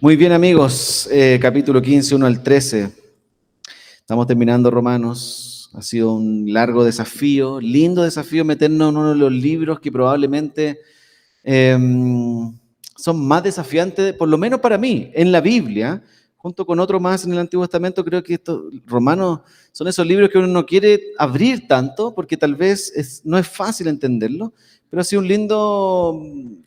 Muy bien, amigos, capítulo 15, 1 al 13. Estamos terminando Romanos. Ha sido un largo desafío, lindo desafío meternos en uno de los libros que probablemente son más desafiantes, por lo menos para mí, en la Biblia, junto con otro más en el Antiguo Testamento. Creo que estos Romanos son esos libros que uno no quiere abrir tanto, porque tal vez no es fácil entenderlo, pero ha sido un lindo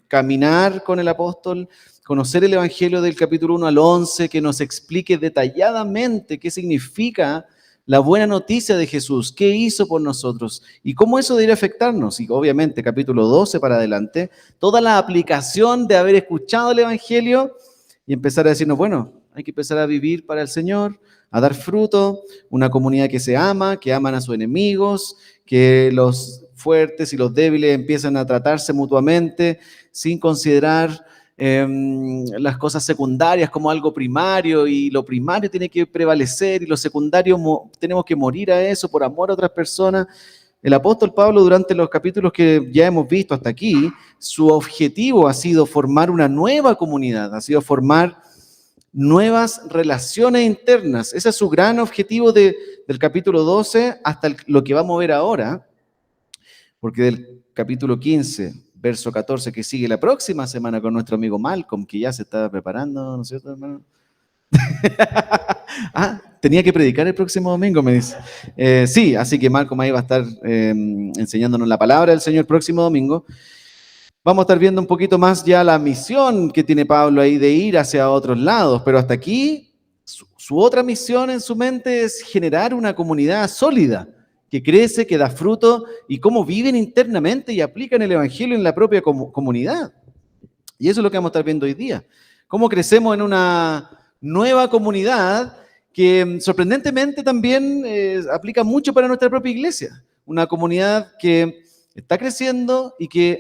caminar con el apóstol, conocer el Evangelio del capítulo 1 al 11, que nos explique detalladamente qué significa la buena noticia de Jesús, qué hizo por nosotros y cómo eso debería afectarnos. Y obviamente, capítulo 12 para adelante, toda la aplicación de haber escuchado el Evangelio y empezar a decirnos, bueno, hay que empezar a vivir para el Señor, a dar fruto, una comunidad que se ama, que aman a sus enemigos, que los fuertes y los débiles empiezan a tratarse mutuamente sin considerar las cosas secundarias como algo primario, y lo primario tiene que prevalecer y lo secundario tenemos que morir a eso por amor a otras personas. El apóstol Pablo, durante los capítulos que ya hemos visto hasta aquí, su objetivo ha sido formar una nueva comunidad, ha sido formar nuevas relaciones internas. Ese es su gran objetivo del capítulo 12 hasta lo que vamos a ver ahora, porque del capítulo 15, verso 14, que sigue la próxima semana con nuestro amigo Malcolm, que ya se estaba preparando, ¿no es cierto, hermano? Tenía que predicar el próximo domingo, me dice. Sí, así que Malcolm ahí va a estar enseñándonos la palabra del Señor el próximo domingo. Vamos a estar viendo un poquito más ya la misión que tiene Pablo ahí de ir hacia otros lados, pero hasta aquí su otra misión en su mente es generar una comunidad sólida, que crece, que da fruto, y cómo viven internamente y aplican el Evangelio en la propia comunidad. Y eso es lo que vamos a estar viendo hoy día. Cómo crecemos en una nueva comunidad que sorprendentemente también aplica mucho para nuestra propia iglesia. Una comunidad que está creciendo y que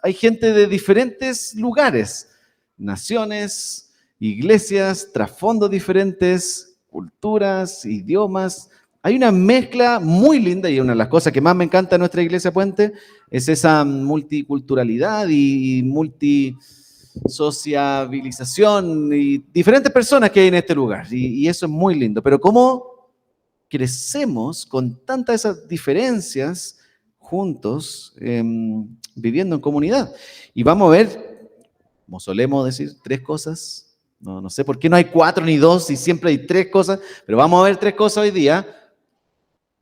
hay gente de diferentes lugares, naciones, iglesias, trasfondos diferentes, culturas, idiomas. Hay una mezcla muy linda, y una de las cosas que más me encanta de nuestra iglesia Puente es esa multiculturalidad y multisociabilización y diferentes personas que hay en este lugar. Y eso es muy lindo. Pero ¿cómo crecemos con tantas esas diferencias juntos, viviendo en comunidad? Y vamos a ver, como solemos decir, tres cosas. No sé por qué no hay 4 ni 2 y siempre hay 3 cosas, pero vamos a ver 3 cosas hoy día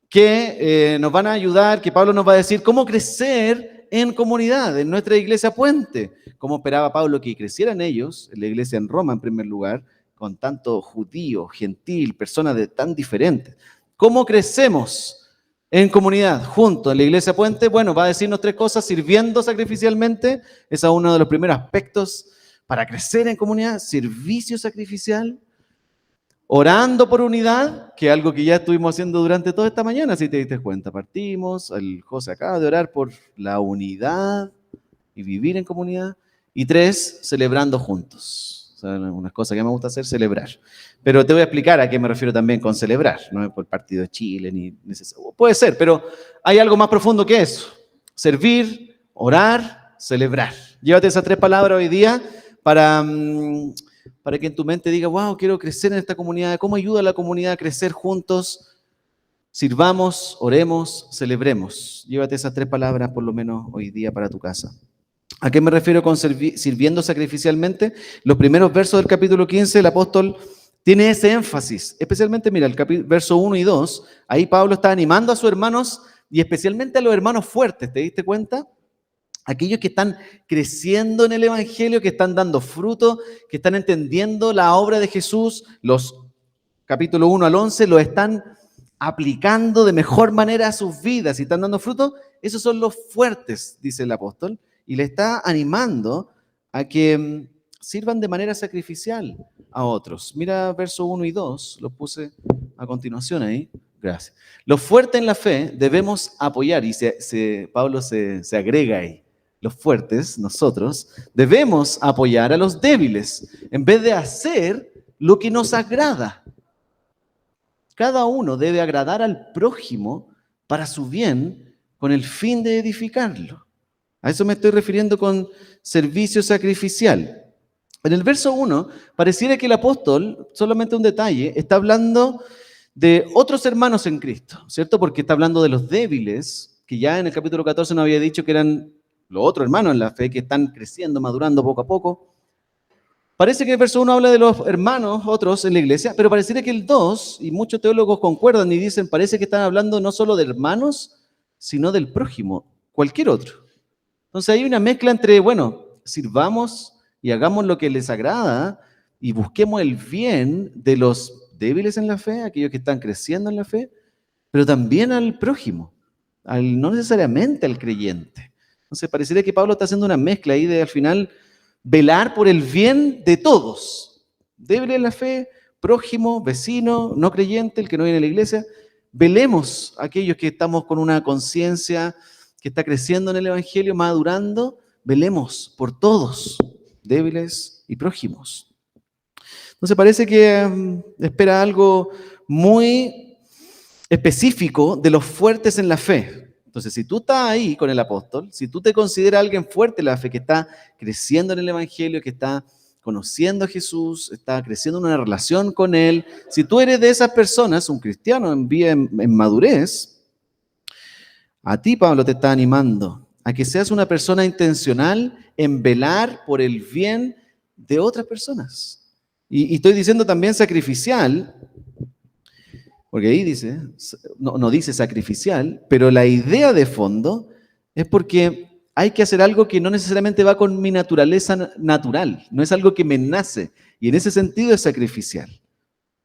que nos van a ayudar, que Pablo nos va a decir cómo crecer en comunidad, en nuestra iglesia Puente. Cómo esperaba Pablo que crecieran ellos, en la iglesia en Roma en primer lugar, con tanto judío, gentil, personas tan diferentes. ¿Cómo crecemos en comunidad, juntos, en la iglesia Puente? Bueno, va a decirnos 3 cosas: sirviendo sacrificialmente, ese es uno de los primeros aspectos para crecer en comunidad. Servicio sacrificial. Orando por unidad, que es algo que ya estuvimos haciendo durante toda esta mañana, si te diste cuenta. Partimos, el José acaba de orar por la unidad y vivir en comunidad. Y 3, celebrando juntos. O sea, una cosa que me gusta hacer, celebrar. Pero te voy a explicar a qué me refiero también con celebrar. No es por el partido de Chile, ni necesario. Puede ser, pero hay algo más profundo que eso. Servir, orar, celebrar. Llévate esas 3 palabras hoy día para que en tu mente diga, wow, quiero crecer en esta comunidad. ¿Cómo ayuda a la comunidad a crecer juntos? Sirvamos, oremos, celebremos. Llévate esas 3 palabras por lo menos hoy día para tu casa. ¿A qué me refiero con sirviendo sacrificialmente? Los primeros versos del capítulo 15, el apóstol tiene ese énfasis. Especialmente, mira, el verso 1 y 2, ahí Pablo está animando a sus hermanos, y especialmente a los hermanos fuertes, ¿te diste cuenta? Aquellos que están creciendo en el Evangelio, que están dando fruto, que están entendiendo la obra de Jesús, los capítulo 1 al 11, lo están aplicando de mejor manera a sus vidas y están dando fruto. Esos son los fuertes, dice el apóstol, y le está animando a que sirvan de manera sacrificial a otros. Mira verso 1 y 2, los puse a continuación ahí. Gracias. Los fuertes en la fe debemos apoyar, y Pablo se agrega ahí. Los fuertes, nosotros, debemos apoyar a los débiles en vez de hacer lo que nos agrada. Cada uno debe agradar al prójimo para su bien, con el fin de edificarlo. A eso me estoy refiriendo con servicio sacrificial. En el verso 1, pareciera que el apóstol, solamente un detalle, está hablando de otros hermanos en Cristo, ¿cierto? Porque está hablando de los débiles, que ya en el capítulo 14 nos había dicho que eran los otros hermanos en la fe, que están creciendo, madurando poco a poco. Parece que el verso 1 habla de los hermanos, otros en la iglesia, pero pareciera que el 2, y muchos teólogos concuerdan y dicen, parece que están hablando no solo de hermanos, sino del prójimo, cualquier otro. Entonces hay una mezcla entre, bueno, sirvamos y hagamos lo que les agrada y busquemos el bien de los débiles en la fe, aquellos que están creciendo en la fe, pero también al prójimo, no necesariamente al creyente. Entonces parecería que Pablo está haciendo una mezcla ahí de al final velar por el bien de todos, débil en la fe, prójimo, vecino, no creyente, el que no viene a la iglesia. Velemos a aquellos que estamos con una conciencia que está creciendo en el Evangelio, madurando, velemos por todos, débiles y prójimos. Entonces parece que espera algo muy específico de los fuertes en la fe. Entonces, si tú estás ahí con el apóstol, si tú te consideras alguien fuerte en la fe, que está creciendo en el Evangelio, que está conociendo a Jesús, está creciendo en una relación con Él, si tú eres de esas personas, un cristiano en madurez, a ti Pablo te está animando a que seas una persona intencional en velar por el bien de otras personas. Y estoy diciendo también sacrificial, porque ahí dice, no dice sacrificial, pero la idea de fondo es porque hay que hacer algo que no necesariamente va con mi naturaleza natural, no es algo que me nace, y en ese sentido es sacrificial.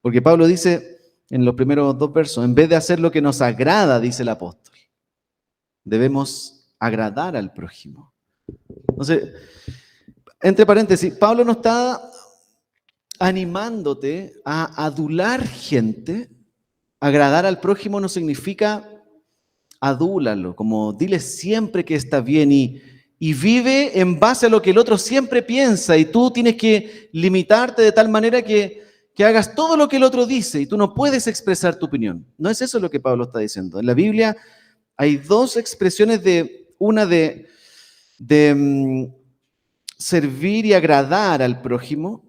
Porque Pablo dice en los primeros 2 versos, en vez de hacer lo que nos agrada, dice el apóstol, debemos agradar al prójimo. Entonces, entre paréntesis, Pablo no está animándote a adular gente. Agradar al prójimo no significa adúlalo, como dile siempre que está bien y vive en base a lo que el otro siempre piensa y tú tienes que limitarte de tal manera que hagas todo lo que el otro dice y tú no puedes expresar tu opinión. No es eso lo que Pablo está diciendo. En la Biblia hay 2 expresiones una de servir y agradar al prójimo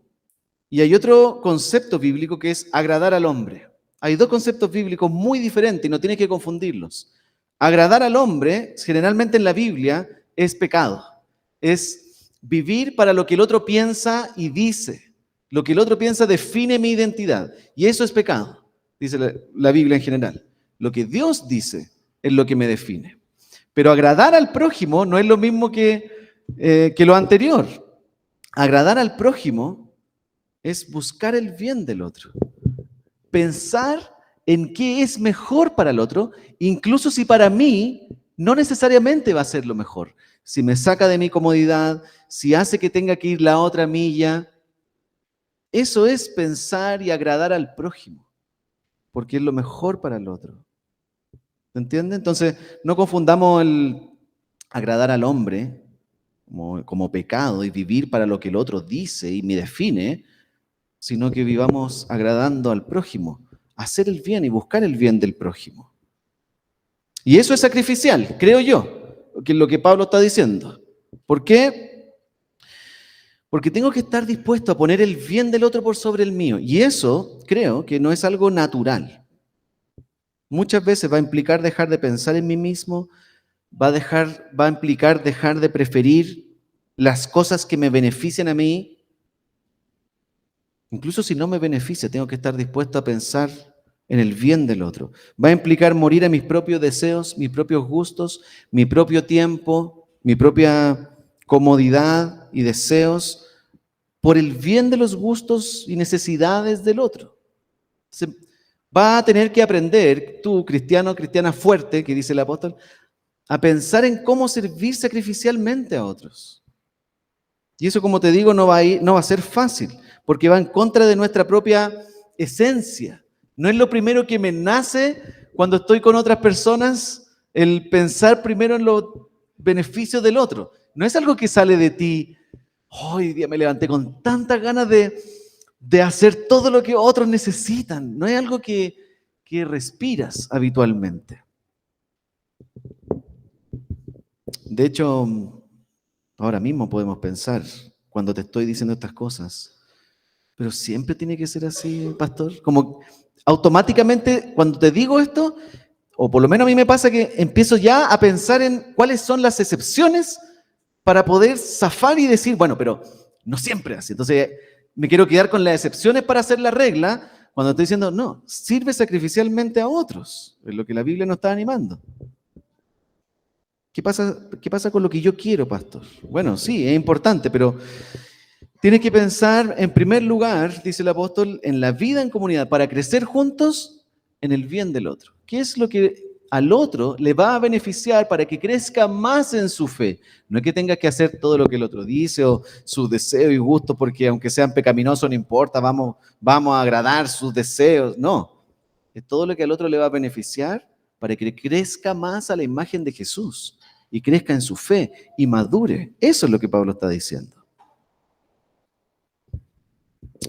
y hay otro concepto bíblico que es agradar al hombre. Hay 2 conceptos bíblicos muy diferentes y no tienes que confundirlos. Agradar al hombre, generalmente en la Biblia, es pecado. Es vivir para lo que el otro piensa y dice. Lo que el otro piensa define mi identidad. Y eso es pecado, dice la Biblia en general. Lo que Dios dice es lo que me define. Pero agradar al prójimo no es lo mismo que lo anterior. Agradar al prójimo es buscar el bien del otro. Pensar en qué es mejor para el otro, incluso si para mí no necesariamente va a ser lo mejor. Si me saca de mi comodidad, si hace que tenga que ir la otra milla, eso es pensar y agradar al prójimo, porque es lo mejor para el otro. ¿Se entiende? Entonces, no confundamos el agradar al hombre como pecado y vivir para lo que el otro dice y me define, sino que vivamos agradando al prójimo, hacer el bien y buscar el bien del prójimo. Y eso es sacrificial, creo yo, que es lo que Pablo está diciendo. ¿Por qué? Porque tengo que estar dispuesto a poner el bien del otro por sobre el mío. Y eso creo que no es algo natural. Muchas veces va a implicar dejar de pensar en mí mismo, va a implicar dejar de preferir las cosas que me benefician a mí. Incluso si no me beneficia, tengo que estar dispuesto a pensar en el bien del otro. Va a implicar morir a mis propios deseos, mis propios gustos, mi propio tiempo, mi propia comodidad y deseos por el bien de los gustos y necesidades del otro. Va a tener que aprender, tú, cristiano, cristiana fuerte, que dice el apóstol, a pensar en cómo servir sacrificialmente a otros. Y eso, como te digo, no va a ser fácil, porque va en contra de nuestra propia esencia. No es lo primero que me nace cuando estoy con otras personas, el pensar primero en los beneficios del otro. No es algo que sale de ti. Hoy día me levanté con tantas ganas de hacer todo lo que otros necesitan. No es algo que respiras habitualmente. De hecho, ahora mismo podemos pensar cuando te estoy diciendo estas cosas. Pero siempre tiene que ser así, pastor. Como automáticamente cuando te digo esto, o por lo menos a mí me pasa que empiezo ya a pensar en cuáles son las excepciones para poder zafar y decir, bueno, pero no siempre así. Entonces me quiero quedar con las excepciones para hacer la regla, cuando estoy diciendo, no, sirve sacrificialmente a otros. Es lo que la Biblia nos está animando. ¿Qué pasa con lo que yo quiero, pastor? Bueno, sí, es importante, pero tienes que pensar, en primer lugar, dice el apóstol, en la vida en comunidad, para crecer juntos en el bien del otro. ¿Qué es lo que al otro le va a beneficiar para que crezca más en su fe? No es que tenga que hacer todo lo que el otro dice o sus deseos y gustos, porque aunque sean pecaminosos, no importa, vamos a agradar sus deseos. No, es todo lo que al otro le va a beneficiar para que crezca más a la imagen de Jesús y crezca en su fe y madure. Eso es lo que Pablo está diciendo.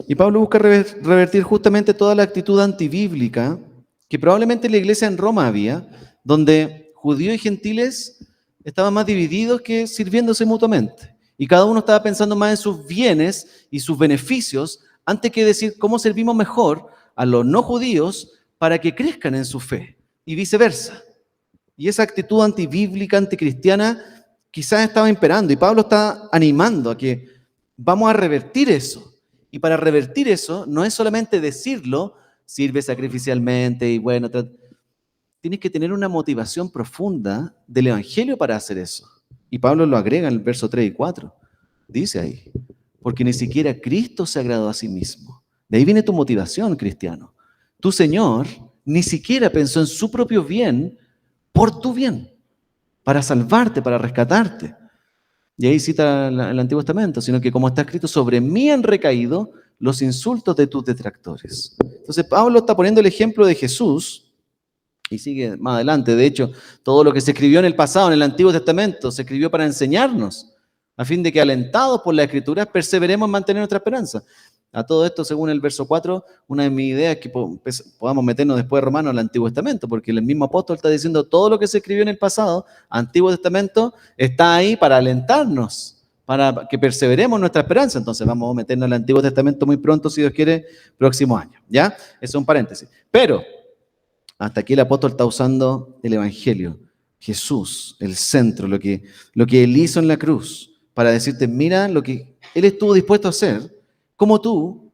Y Pablo busca revertir justamente toda la actitud antibíblica que probablemente en la iglesia en Roma había, donde judíos y gentiles estaban más divididos que sirviéndose mutuamente. Y cada uno estaba pensando más en sus bienes y sus beneficios antes que decir cómo servimos mejor a los no judíos para que crezcan en su fe y viceversa. Y esa actitud antibíblica, anticristiana, quizás estaba imperando. Y Pablo está animando a que vamos a revertir eso. Y para revertir eso, no es solamente decirlo, sirve sacrificialmente y bueno, tienes que tener una motivación profunda del Evangelio para hacer eso. Y Pablo lo agrega en el verso 3 y 4. Dice ahí, porque ni siquiera Cristo se agradó a sí mismo. De ahí viene tu motivación, cristiano. Tu Señor ni siquiera pensó en su propio bien por tu bien, para salvarte, para rescatarte. Y ahí cita el Antiguo Testamento, sino que como está escrito, sobre mí han recaído los insultos de tus detractores. Entonces Pablo está poniendo el ejemplo de Jesús, y sigue más adelante. De hecho, todo lo que se escribió en el pasado, en el Antiguo Testamento, se escribió para enseñarnos, a fin de que alentados por la Escritura, perseveremos en mantener nuestra esperanza. A todo esto, según el verso 4, una de mis ideas es que podamos meternos después de Romanos al Antiguo Testamento, porque el mismo apóstol está diciendo todo lo que se escribió en el pasado, Antiguo Testamento, está ahí para alentarnos, para que perseveremos en nuestra esperanza. Entonces vamos a meternos al Antiguo Testamento muy pronto, si Dios quiere, próximo año. ¿Ya? Eso es un paréntesis. Pero hasta aquí el apóstol está usando el Evangelio, Jesús, el centro, lo que Él hizo en la cruz, para decirte, mira lo que Él estuvo dispuesto a hacer. Como tú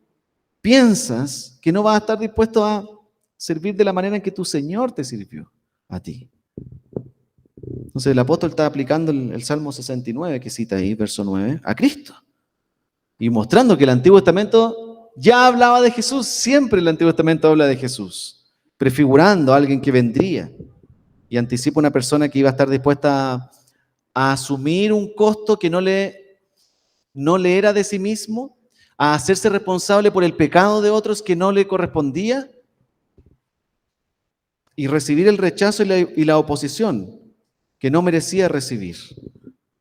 piensas que no vas a estar dispuesto a servir de la manera en que tu Señor te sirvió a ti. Entonces el apóstol está aplicando el Salmo 69, que cita ahí, verso 9, a Cristo. Y mostrando que el Antiguo Testamento ya hablaba de Jesús, siempre el Antiguo Testamento habla de Jesús, prefigurando a alguien que vendría. Y anticipa una persona que iba a estar dispuesta a asumir un costo que no le era de sí mismo, a hacerse responsable por el pecado de otros que no le correspondía y recibir el rechazo y la oposición que no merecía recibir,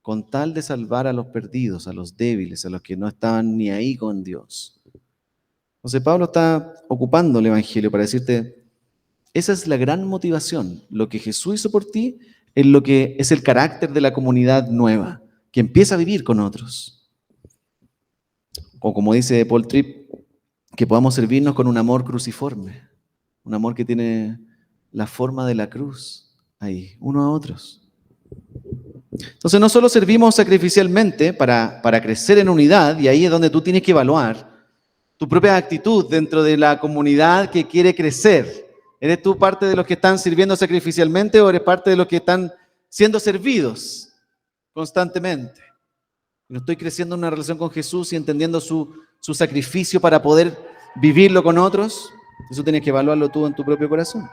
con tal de salvar a los perdidos, a los débiles, a los que no estaban ni ahí con Dios. Entonces Pablo está ocupando el Evangelio para decirte, esa es la gran motivación, lo que Jesús hizo por ti es lo que es el carácter de la comunidad nueva, que empieza a vivir con otros. O como dice Paul Tripp, que podamos servirnos con un amor cruciforme, un amor que tiene la forma de la cruz, ahí, uno a otros. Entonces no solo servimos sacrificialmente para crecer en unidad, y ahí es donde tú tienes que evaluar tu propia actitud dentro de la comunidad que quiere crecer. ¿Eres tú parte de los que están sirviendo sacrificialmente o eres parte de los que están siendo servidos constantemente? No estoy creciendo en una relación con Jesús y entendiendo su sacrificio para poder vivirlo con otros. Eso tienes que evaluarlo tú en tu propio corazón.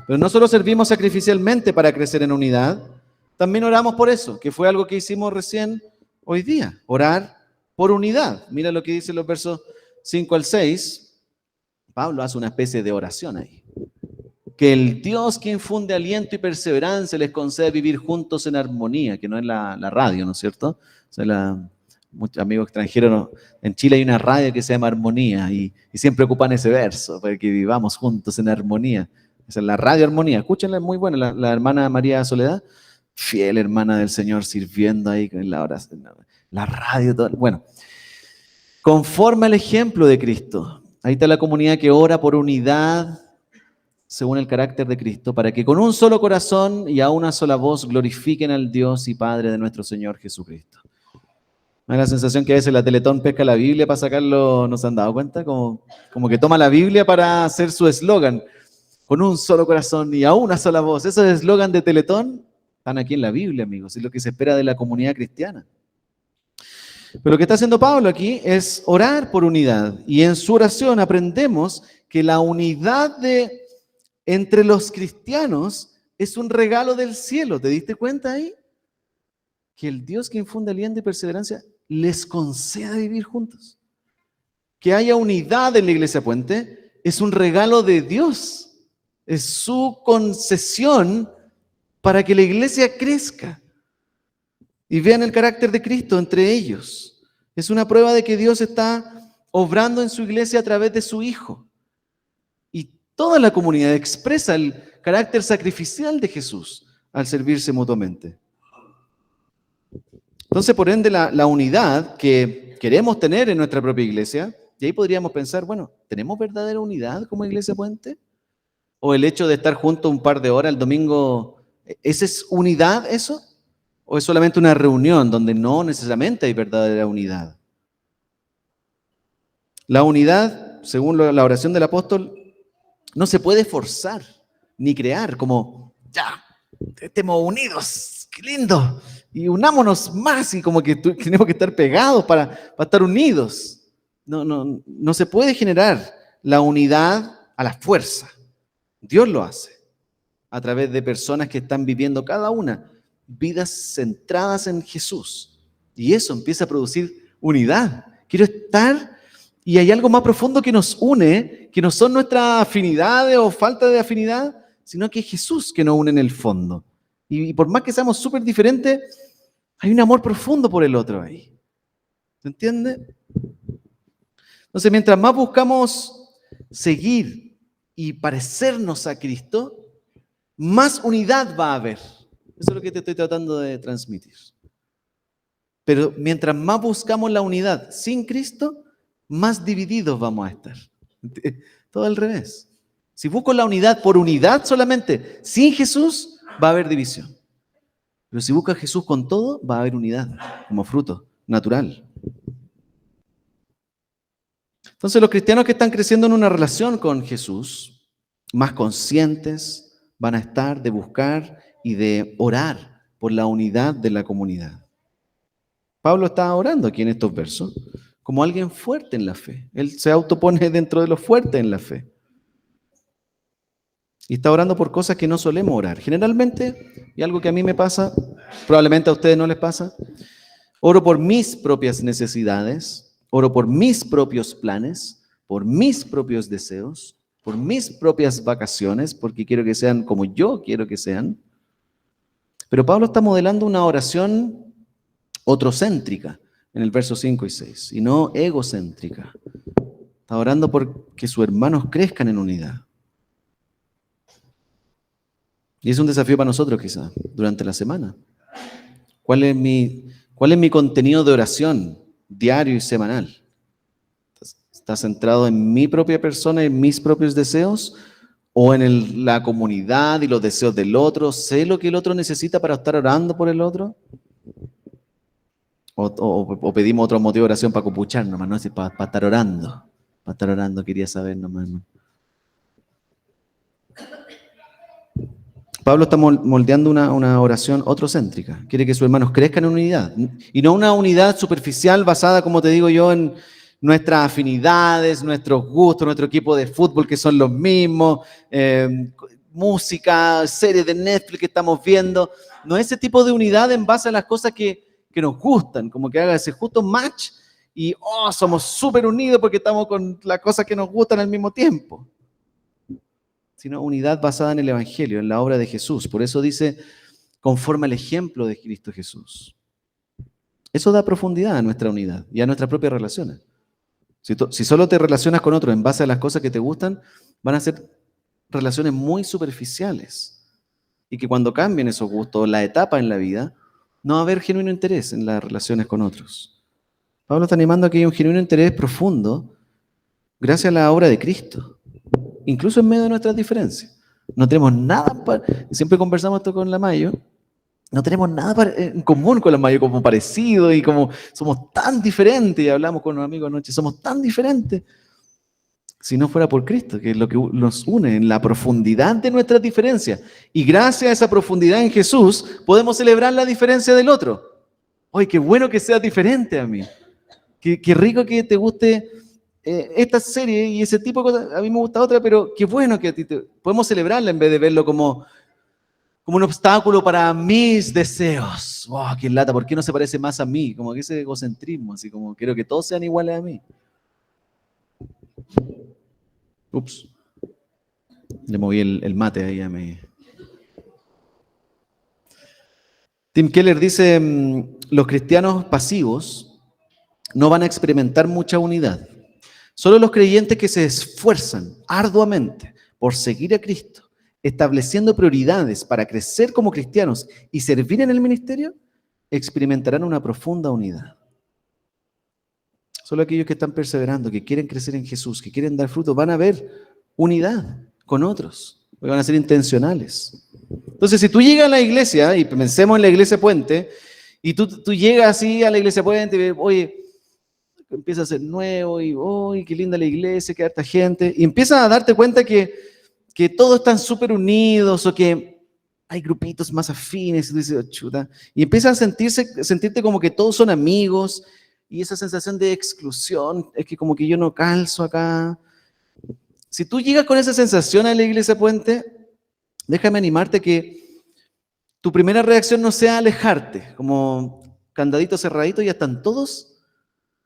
Pero no solo servimos sacrificialmente para crecer en unidad, también oramos por eso, que fue algo que hicimos recién hoy día, orar por unidad. Mira lo que dice los versos 5 al 6. Pablo hace una especie de oración ahí. Que el Dios que infunde aliento y perseverancia les concede vivir juntos en armonía, que no es la radio, ¿no es cierto? O sea, muchos amigos extranjeros, en Chile hay una radio que se llama Armonía y siempre ocupan ese verso, para que vivamos juntos en armonía. Esa es la radio Armonía, escúchenla, es muy buena, la hermana María Soledad, fiel hermana del Señor, sirviendo ahí en la oración. la radio, todo. Bueno, conforme al ejemplo de Cristo. Ahí está la comunidad que ora por unidad según el carácter de Cristo, para que con un solo corazón y a una sola voz glorifiquen al Dios y Padre de nuestro Señor Jesucristo. Me da la sensación que a veces la Teletón pesca la Biblia para sacarlo, ¿no se han dado cuenta? Como que toma la Biblia para hacer su eslogan, con un solo corazón y a una sola voz. Esos eslogan de Teletón están aquí en la Biblia, amigos, es lo que se espera de la comunidad cristiana. Pero lo que está haciendo Pablo aquí es orar por unidad. Y en su oración aprendemos que la unidad entre los cristianos es un regalo del cielo. ¿Te diste cuenta ahí? Que el Dios que infunde aliento y perseverancia les conceda vivir juntos. Que haya unidad en la Iglesia Puente es un regalo de Dios. Es su concesión para que la iglesia crezca y vean el carácter de Cristo entre ellos. Es una prueba de que Dios está obrando en su iglesia a través de su Hijo. Y toda la comunidad expresa el carácter sacrificial de Jesús al servirse mutuamente. Entonces, por ende, la unidad que queremos tener en nuestra propia iglesia, y ahí podríamos pensar, bueno, ¿tenemos verdadera unidad como Iglesia Puente? ¿O el hecho de estar juntos un par de horas el domingo, ¿esa es unidad eso? ¿O es solamente una reunión donde no necesariamente hay verdadera unidad? La unidad, según la oración del apóstol, no se puede forzar ni crear como, ya, estemos unidos, qué lindo, y unámonos más y como que tenemos que estar pegados para estar unidos. No se puede generar la unidad a la fuerza. Dios lo hace a través de personas que están viviendo cada una vidas centradas en Jesús. Y eso empieza a producir unidad. Quiero estar, y hay algo más profundo que nos une, que no son nuestras afinidades o falta de afinidad, sino que es Jesús que nos une en el fondo. Y por más que seamos súper diferentes, hay un amor profundo por el otro ahí. ¿Se entiende? Entonces, mientras más buscamos seguir y parecernos a Cristo, más unidad va a haber. Eso es lo que te estoy tratando de transmitir. Pero mientras más buscamos la unidad sin Cristo, más divididos vamos a estar. Todo al revés. Si busco la unidad por unidad solamente, sin Jesús, va a haber división. Pero si busco a Jesús con todo, va a haber unidad, como fruto natural. Entonces los cristianos que están creciendo en una relación con Jesús, más conscientes, van a estar de buscar y de orar por la unidad de la comunidad. Pablo está orando aquí en estos versos como alguien fuerte en la fe. Él se autopone dentro de los fuertes en la fe. Y está orando por cosas que no solemos orar. Generalmente, y algo que a mí me pasa, probablemente a ustedes no les pasa, oro por mis propias necesidades, oro por mis propios planes, por mis propios deseos, por mis propias vacaciones, porque quiero que sean como yo quiero que sean. Pero Pablo está modelando una oración otrocéntrica en el verso 5 y 6, y no egocéntrica. Está orando por que sus hermanos crezcan en unidad. Y es un desafío para nosotros quizá, durante la semana. ¿Cuál es mi contenido de oración diario y semanal? ¿Está centrado en mi propia persona, en mis propios deseos? ¿O en la comunidad y los deseos del otro? ¿Sé lo que el otro necesita para estar orando por el otro? ¿O pedimos otro motivo de oración para copuchar nomás, no? Para estar orando. Para estar orando, quería saber nomás. ¿No? Pablo está moldeando una oración otrocéntrica. Quiere que sus hermanos crezcan en unidad. Y no una unidad superficial basada, como te digo yo, en nuestras afinidades, nuestros gustos, nuestro equipo de fútbol que son los mismos, música, series de Netflix que estamos viendo. No ese tipo de unidad en base a las cosas que nos gustan, como que haga ese justo match y somos súper unidos porque estamos con las cosas que nos gustan al mismo tiempo. Sino unidad basada en el Evangelio, en la obra de Jesús. Por eso dice, conforme al ejemplo de Cristo Jesús. Eso da profundidad a nuestra unidad y a nuestras propias relaciones. Si solo te relacionas con otro en base a las cosas que te gustan, van a ser relaciones muy superficiales. Y que cuando cambien esos gustos, la etapa en la vida, no va a haber genuino interés en las relaciones con otros. Pablo está animando a que haya un genuino interés profundo gracias a la obra de Cristo, incluso en medio de nuestras diferencias. No tenemos nada, siempre conversamos esto con la Mayo, no tenemos nada en común con la Mayo, como parecido, y como somos tan diferentes, y hablamos con unos amigos anoche, somos tan diferentes. Si no fuera por Cristo, que es lo que nos une en la profundidad de nuestras diferencias. Y gracias a esa profundidad en Jesús, podemos celebrar la diferencia del otro. ¡Ay, qué bueno que seas diferente a mí! Qué rico que te guste esta serie y ese tipo de cosas. A mí me gusta otra, pero qué bueno que a ti podemos celebrarla en vez de verlo como un obstáculo para mis deseos. ¡Wow, qué lata! ¿Por qué no se parece más a mí? Como que ese egocentrismo, así como quiero que todos sean iguales a mí. Ups. Le moví el mate ahí a mí. Tim Keller dice, los cristianos pasivos no van a experimentar mucha unidad. Solo los creyentes que se esfuerzan arduamente por seguir a Cristo, estableciendo prioridades para crecer como cristianos y servir en el ministerio, experimentarán una profunda unidad. Solo aquellos que están perseverando, que quieren crecer en Jesús, que quieren dar fruto, van a ver unidad con otros, van a ser intencionales. Entonces, si tú llegas a la iglesia, y pensemos en la iglesia Puente, y tú llegas así a la iglesia Puente, y oye, empieza a ser nuevo, y oye, qué linda la iglesia, qué harta gente, y empiezas a darte cuenta que todos están súper unidos, o que hay grupitos más afines, y tú dices, oh, chuta, y empiezas a sentirte como que todos son amigos, y esa sensación de exclusión, es que como que yo no calzo acá. Si tú llegas con esa sensación a la iglesia Puente, déjame animarte que tu primera reacción no sea alejarte, como candadito cerradito, ya están todos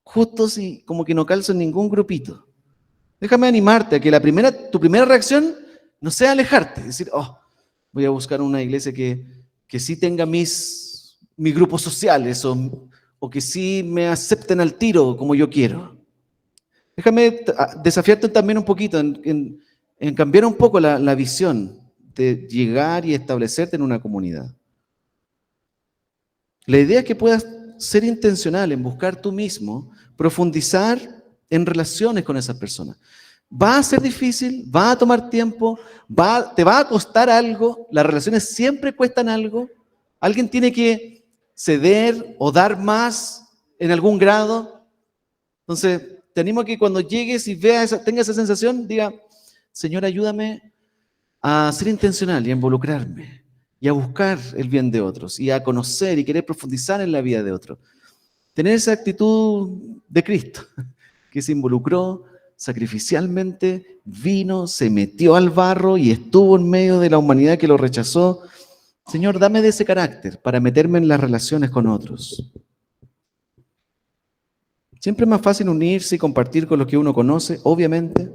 justos y como que no calzo en ningún grupito. Déjame animarte a que tu primera reacción no sea alejarte, decir, oh, voy a buscar una iglesia que sí tenga mis grupos sociales, o que sí me acepten al tiro como yo quiero. Déjame desafiarte también un poquito en cambiar un poco la visión de llegar y establecerte en una comunidad. La idea es que puedas ser intencional en buscar tú mismo, profundizar en relaciones con esas personas. Va a ser difícil, va a tomar tiempo, te va a costar algo, las relaciones siempre cuestan algo, alguien tiene que ceder o dar más en algún grado. Entonces, te animo a que cuando llegues y tengas esa sensación, diga, Señor, ayúdame a ser intencional y a involucrarme y a buscar el bien de otros y a conocer y querer profundizar en la vida de otros. Tener esa actitud de Cristo, que se involucró sacrificialmente, vino, se metió al barro y estuvo en medio de la humanidad que lo rechazó. Señor, dame de ese carácter para meterme en las relaciones con otros. Siempre es más fácil unirse y compartir con los que uno conoce, obviamente.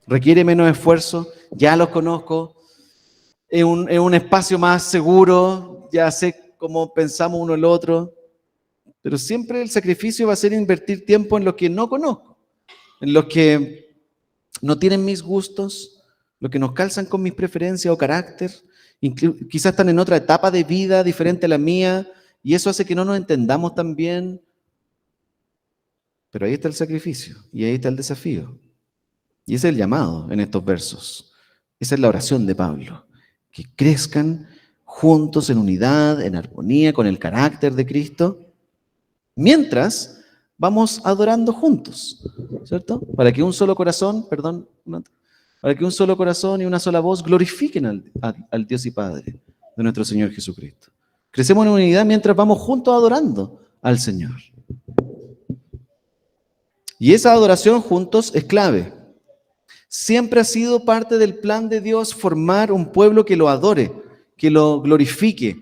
Requiere menos esfuerzo, ya los conozco, es un espacio más seguro, ya sé cómo pensamos uno el otro, pero siempre el sacrificio va a ser invertir tiempo en los que no conozco, en los que no tienen mis gustos, los que nos calzan con mis preferencias o carácter, quizás están en otra etapa de vida diferente a la mía, y eso hace que no nos entendamos tan bien. Pero ahí está el sacrificio y ahí está el desafío. Y ese es el llamado en estos versos. Esa es la oración de Pablo. Que crezcan juntos en unidad, en armonía, con el carácter de Cristo, mientras vamos adorando juntos, ¿cierto? Para que un solo corazón, para que un solo corazón y una sola voz glorifiquen al Dios y Padre de nuestro Señor Jesucristo. Crecemos en unidad mientras vamos juntos adorando al Señor. Y esa adoración juntos es clave. Siempre ha sido parte del plan de Dios formar un pueblo que lo adore, que lo glorifique,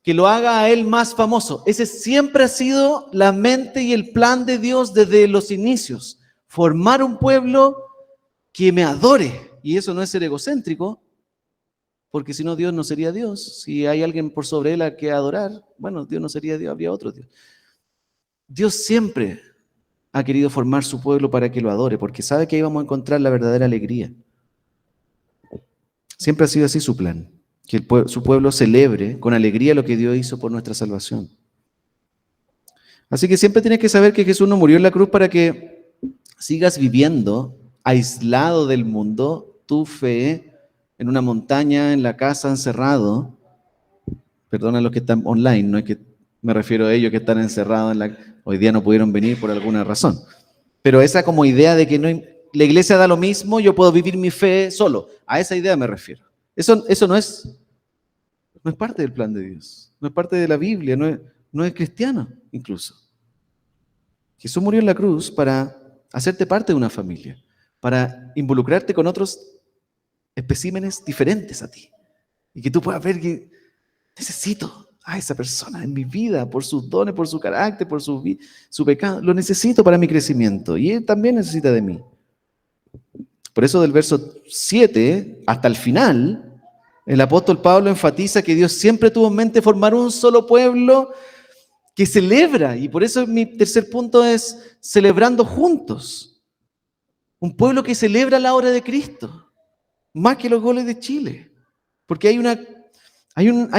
que lo haga a Él más famoso. Ese siempre ha sido la mente y el plan de Dios desde los inicios. Formar un pueblo que me adore. Y eso no es ser egocéntrico, porque si no, Dios no sería Dios. Si hay alguien por sobre Él a que adorar, bueno, Dios no sería Dios, habría otro Dios. Dios siempre ha querido formar su pueblo para que lo adore, porque sabe que ahí vamos a encontrar la verdadera alegría. Siempre ha sido así su plan. que su pueblo celebre con alegría lo que Dios hizo por nuestra salvación. Así que siempre tienes que saber que Jesús no murió en la cruz para que sigas viviendo aislado del mundo, tu fe en una montaña, en la casa, encerrado. Perdona a los que están online, no es que me refiero a ellos que están encerrados hoy día no pudieron venir por alguna razón. Pero esa como idea de que la iglesia da lo mismo, yo puedo vivir mi fe solo. A esa idea me refiero. Eso no es parte del plan de Dios, no es parte de la Biblia, no es cristiano incluso. Jesús murió en la cruz para hacerte parte de una familia, para involucrarte con otros especímenes diferentes a ti. Y que tú puedas ver que necesito a esa persona en mi vida, por sus dones, por su carácter, por su pecado. Lo necesito para mi crecimiento y él también necesita de mí. Por eso del verso 7 hasta el final, el apóstol Pablo enfatiza que Dios siempre tuvo en mente formar un solo pueblo que celebra, y por eso mi tercer punto es celebrando juntos. Un pueblo que celebra la obra de Cristo, más que los goles de Chile, porque hay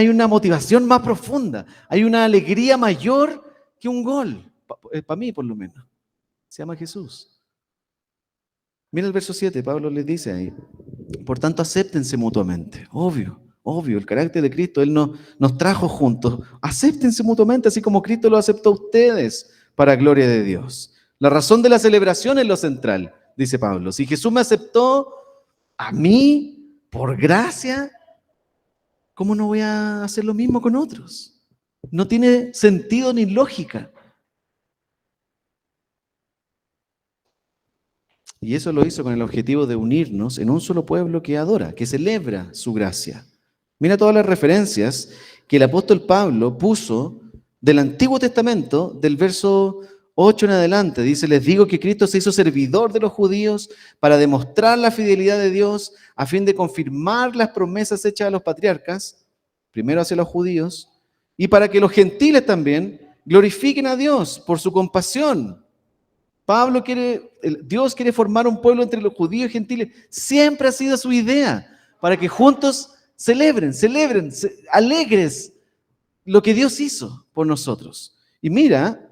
una motivación más profunda, hay una alegría mayor que un gol, para mí por lo menos. Se llama Jesús. Mira el verso 7, Pablo les dice ahí, por tanto acéptense mutuamente, obvio, el carácter de Cristo, Él nos trajo juntos, acéptense mutuamente, así como Cristo lo aceptó a ustedes para gloria de Dios. La razón de la celebración es lo central, dice Pablo. Si Jesús me aceptó a mí por gracia, ¿cómo no voy a hacer lo mismo con otros? No tiene sentido ni lógica. Y eso lo hizo con el objetivo de unirnos en un solo pueblo que adora, que celebra su gracia. Mira todas las referencias que el apóstol Pablo puso del Antiguo Testamento, del verso 8 en adelante. Dice, les digo que Cristo se hizo servidor de los judíos para demostrar la fidelidad de Dios a fin de confirmar las promesas hechas a los patriarcas, primero hacia los judíos, y para que los gentiles también glorifiquen a Dios por su compasión. Dios quiere formar un pueblo entre los judíos y gentiles. Siempre ha sido su idea, para que juntos celebren, alegres lo que Dios hizo por nosotros. Y mira,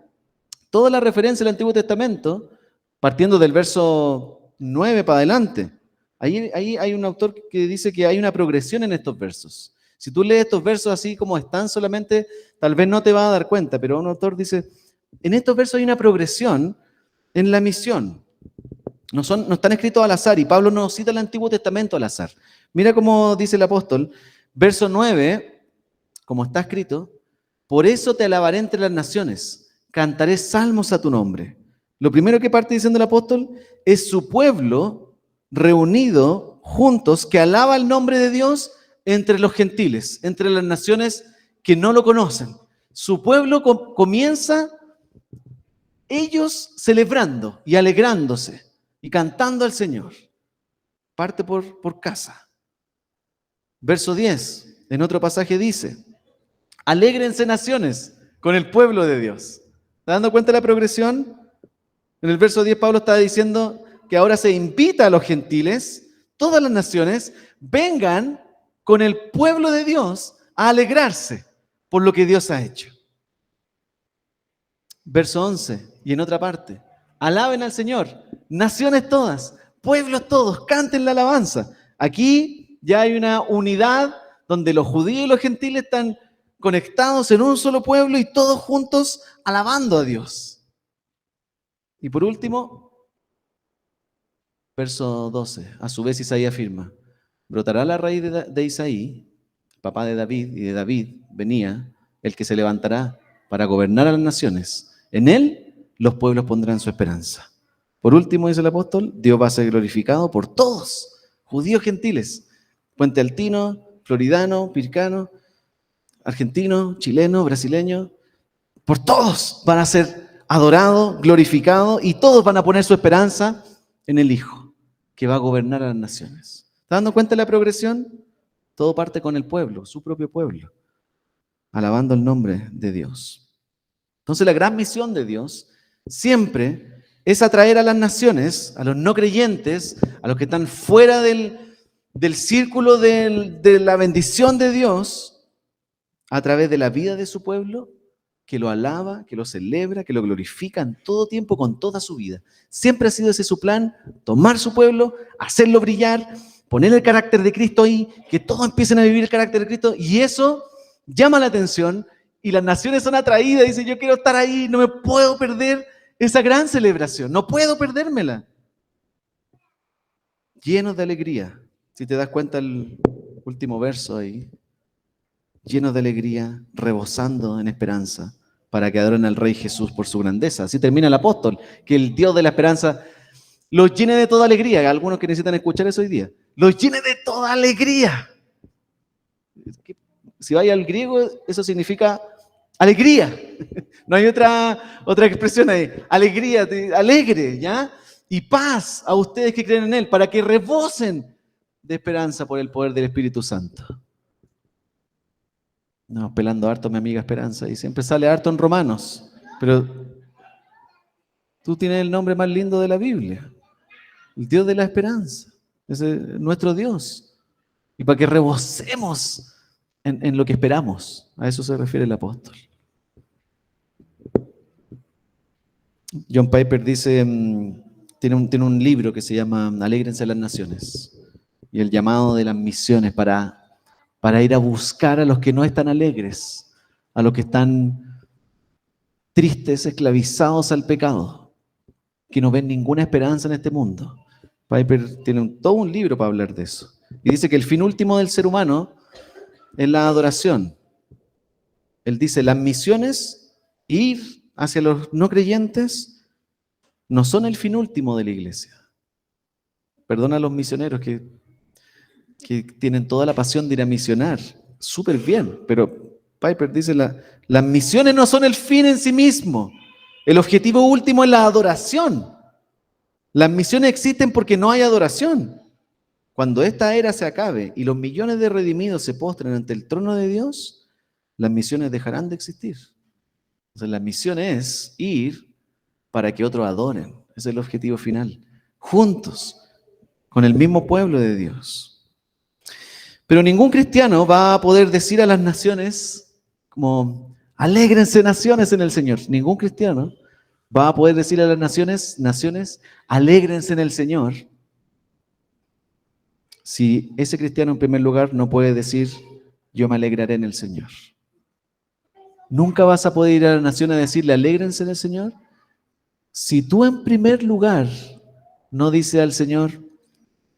toda la referencia del Antiguo Testamento, partiendo del verso 9 para adelante, ahí hay un autor que dice que hay una progresión en estos versos. Si tú lees estos versos así como están solamente, tal vez no te vas a dar cuenta, pero un autor dice, en estos versos hay una progresión en la misión. No están escritos al azar, y Pablo no cita el Antiguo Testamento al azar. Mira cómo dice el apóstol, verso 9, como está escrito, por eso te alabaré entre las naciones, cantaré salmos a tu nombre. Lo primero que parte diciendo el apóstol es su pueblo reunido juntos que alaba el nombre de Dios entre los gentiles, entre las naciones que no lo conocen. Su pueblo comienza ellos celebrando y alegrándose y cantando al Señor. Parte por casa. Verso 10, en otro pasaje dice, alégrense naciones con el pueblo de Dios. ¿Estás dando cuenta de la progresión? En el verso 10 Pablo está diciendo que ahora se invita a los gentiles, todas las naciones, vengan con el pueblo de Dios a alegrarse por lo que Dios ha hecho. Verso 11, y en otra parte, alaben al Señor, naciones todas, pueblos todos, canten la alabanza. Aquí ya hay una unidad donde los judíos y los gentiles están conectados en un solo pueblo y todos juntos alabando a Dios. Y por último, verso 12, a su vez Isaías afirma, brotará la raíz de Isaí, papá de David, y de David venía el que se levantará para gobernar a las naciones. En él los pueblos pondrán su esperanza. Por último, dice el apóstol, Dios va a ser glorificado por todos, judíos, gentiles, puente altino, floridano, pircano, argentino, chileno, brasileño, por todos van a ser adorados, glorificados, y todos van a poner su esperanza en el Hijo, que va a gobernar a las naciones. ¿Estás dando cuenta de la progresión? Todo parte con el pueblo, su propio pueblo, alabando el nombre de Dios. Entonces la gran misión de Dios siempre es atraer a las naciones, a los no creyentes, a los que están fuera del del círculo de la bendición de Dios a través de la vida de su pueblo, que lo alaba, que lo celebra, que lo glorifica en todo tiempo con toda su vida. Siempre ha sido ese su plan, tomar su pueblo, hacerlo brillar, poner el carácter de Cristo ahí, que todos empiecen a vivir el carácter de Cristo, y eso llama la atención, y las naciones son atraídas, dicen, yo quiero estar ahí, no me puedo perder esa gran celebración, no puedo perdérmela. Llenos de alegría, si te das cuenta el último verso ahí, llenos de alegría, rebosando en esperanza, para que adoren al Rey Jesús por su grandeza. Así termina el apóstol, que el Dios de la esperanza los llene de toda alegría. Algunos que necesitan escuchar eso hoy día. Los llene de toda alegría. Si vaya al griego, eso significa alegría. No hay otra expresión ahí. Alegría, alegre, ¿ya? Y paz a ustedes que creen en Él, para que rebosen de esperanza por el poder del Espíritu Santo. No, pelando harto mi amiga Esperanza, y siempre sale harto en Romanos, pero tú tienes el nombre más lindo de la Biblia, el Dios de la esperanza, ese es nuestro Dios, y para que rebosemos en lo que esperamos, a eso se refiere el apóstol. John Piper dice, tiene un libro que se llama Alégrense las Naciones, y el llamado de las misiones para ir a buscar a los que no están alegres, a los que están tristes, esclavizados al pecado, que no ven ninguna esperanza en este mundo. Piper tiene todo un libro para hablar de eso. Y dice que el fin último del ser humano es la adoración. Él dice, las misiones, ir hacia los no creyentes, no son el fin último de la iglesia. Perdona a los misioneros que tienen toda la pasión de ir a misionar, súper bien, pero Piper dice, las misiones no son el fin en sí mismo, el objetivo último es la adoración. Las misiones existen porque no hay adoración. Cuando esta era se acabe y los millones de redimidos se postren ante el trono de Dios, las misiones dejarán de existir. Entonces la misión es ir para que otros adoren, ese es el objetivo final, juntos, con el mismo pueblo de Dios. Pero ningún cristiano va a poder decir a las naciones como, alégrense naciones en el Señor. Ningún cristiano va a poder decir a las naciones, alégrense en el Señor. Si ese cristiano en primer lugar no puede decir, yo me alegraré en el Señor. Nunca vas a poder ir a la nación a decirle, alégrense en el Señor. Si tú en primer lugar no dices al Señor,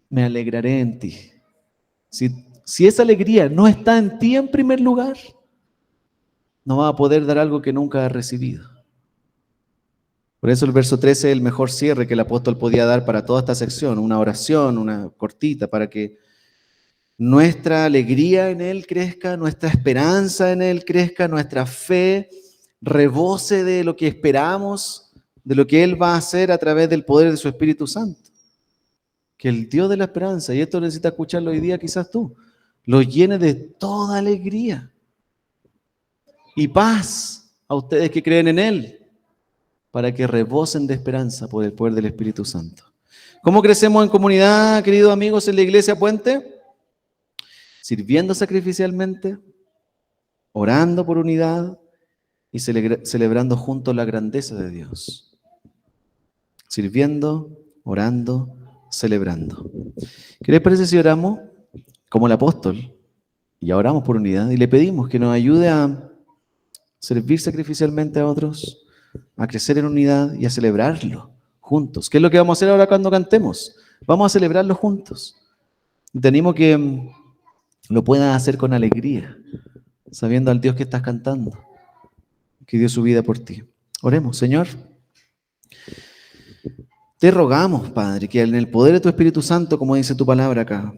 me alegraré en ti. Si esa alegría no está en ti en primer lugar, no vas a poder dar algo que nunca has recibido. Por eso el verso 13 es el mejor cierre que el apóstol podía dar para toda esta sección, una oración, una cortita, para que nuestra alegría en Él crezca, nuestra esperanza en Él crezca, nuestra fe rebose de lo que esperamos, de lo que Él va a hacer a través del poder de su Espíritu Santo. Que el Dios de la esperanza, y esto necesita escucharlo hoy día quizás tú, lo llene de toda alegría y paz a ustedes que creen en Él, para que rebosen de esperanza por el poder del Espíritu Santo. ¿Cómo crecemos en comunidad, queridos amigos, en la Iglesia Puente? Sirviendo sacrificialmente, orando por unidad y celebrando juntos la grandeza de Dios. Sirviendo, orando, celebrando. ¿Qué les parece si oramos como el apóstol y oramos por unidad y le pedimos que nos ayude a servir sacrificialmente a otros, a crecer en unidad y a celebrarlo juntos? ¿Qué es lo que vamos a hacer ahora cuando cantemos? Vamos a celebrarlo juntos. Te animo que lo puedas hacer con alegría, sabiendo al Dios que estás cantando, que dio su vida por ti. Oremos. Señor, te rogamos, Padre, que en el poder de tu Espíritu Santo, como dice tu palabra acá,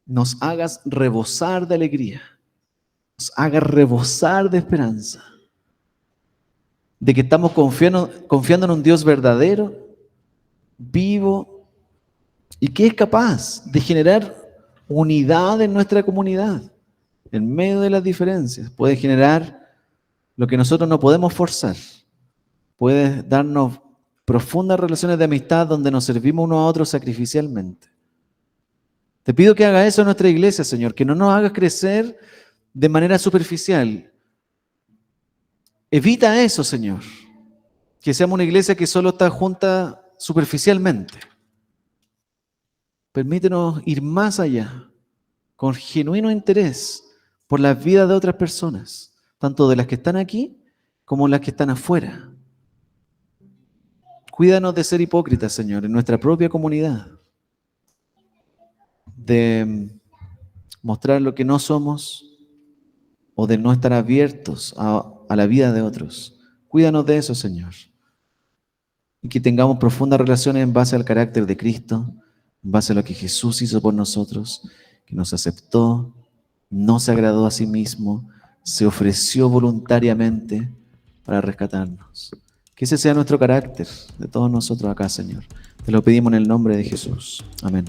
nos hagas rebosar de alegría, nos hagas rebosar de esperanza, de que estamos confiando en un Dios verdadero, vivo, y que es capaz de generar unidad en nuestra comunidad, en medio de las diferencias. Puede generar lo que nosotros no podemos forzar. Puede darnos profundas relaciones de amistad donde nos servimos unos a otros sacrificialmente. Te pido que haga eso en nuestra iglesia, Señor, que no nos hagas crecer de manera superficial. Evita eso, Señor, que seamos una iglesia que solo está junta superficialmente. Permítenos ir más allá, con genuino interés por las vidas de otras personas, tanto de las que están aquí como las que están afuera. Cuídanos de ser hipócritas, Señor, en nuestra propia comunidad, de mostrar lo que no somos o de no estar abiertos a la vida de otros. Cuídanos de eso, Señor. Y que tengamos profundas relaciones en base al carácter de Cristo, en base a lo que Jesús hizo por nosotros, que nos aceptó, no se agradó a sí mismo, se ofreció voluntariamente para rescatarnos. Que ese sea nuestro carácter de todos nosotros acá, Señor. Te lo pedimos en el nombre de Jesús. Amén.